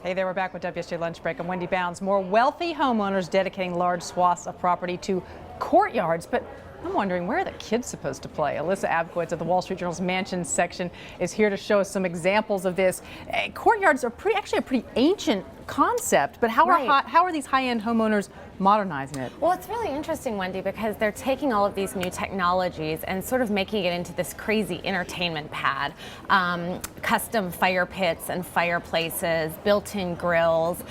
Hey there, we're back with WSJ Lunch Break. I'm Wendy Bounds. More wealthy homeowners dedicating large swaths of property to courtyards, but I'm wondering, where are the kids supposed to play? Alyssa Abkowitz of the Wall Street Journal's Mansions section is here to show us some examples of this. Courtyards are actually a pretty ancient concept, but how are these high-end homeowners modernizing it? Well, it's really interesting, Wendy, because they're taking all of these new technologies and sort of making it into this crazy entertainment pad. Custom fire pits and fireplaces, built-in grills,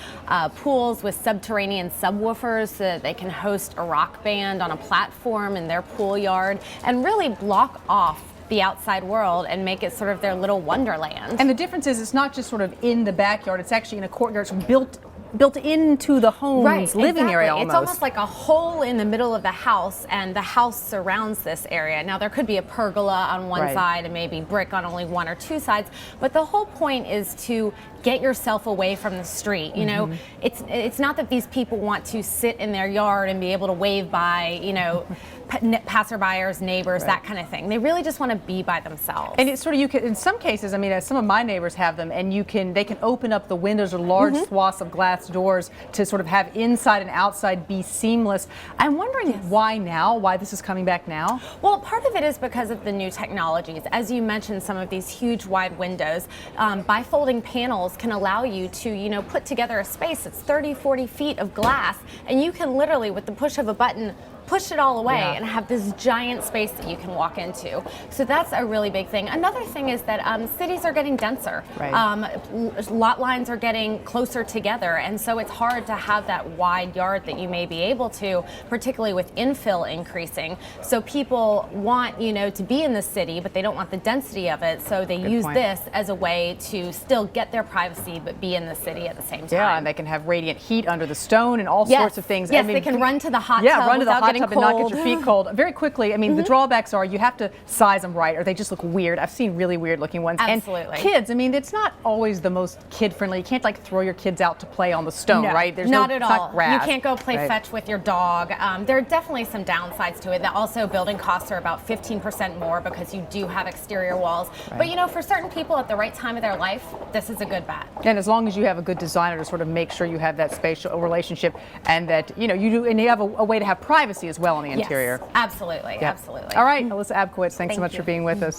pools with subterranean subwoofers so that they can host a rock band on a platform in their pool yard and really block off the outside world and make it sort of their little wonderland. And the difference is it's not just sort of in the backyard, it's actually in a courtyard, it's built into the home's living area almost. It's almost like a hole in the middle of the house, and the house surrounds this area. Now there could be a pergola on one side and maybe brick on only one or two sides, but the whole point is to get yourself away from the street. You know, it's not that these people want to sit in their yard and be able to wave by, you know, passerbyers, neighbors, that kind of thing. They really just want to be by themselves. And it's sort of, you can, in some cases, I mean, some of my neighbors have them, and they can open up the windows or large swaths of glass doors to sort of have inside and outside be seamless. I'm wondering why this is coming back now? Well, part of it is because of the new technologies. As you mentioned, some of these huge wide windows, bifolding panels can allow you to, you know, put together a space that's 30, 40 feet of glass, and you can literally, with the push of a button, push it all away and have this giant space that you can walk into. So that's a really big thing. Another thing is that cities are getting denser. Lot lines are getting closer together, and so it's hard to have that wide yard that you may be able to, particularly with infill increasing. So people want, you know, to be in the city, but they don't want the density of it, so they use this as a way to still get their privacy but be in the city at the same time. Yeah, and they can have radiant heat under the stone and all sorts of things. Yes, I mean, they can run to the hot tub without getting and not get your feet cold. Very quickly, I mean, the drawbacks are you have to size them right or they just look weird. I've seen really weird looking ones. Absolutely. And kids, I mean, it's not always the most kid friendly. You can't like throw your kids out to play on the stone, right? There's not at all. Not grass, you can't go play fetch with your dog. There are definitely some downsides to it. That also building costs are about 15% more because you do have exterior walls. But you know, for certain people at the right time of their life, this is a good bet. And as long as you have a good designer to sort of make sure you have that spatial relationship and that, you know, you have a way to have privacy as well in the interior. Absolutely, absolutely. All right, Alyssa Abkowitz, thanks so much for being with us.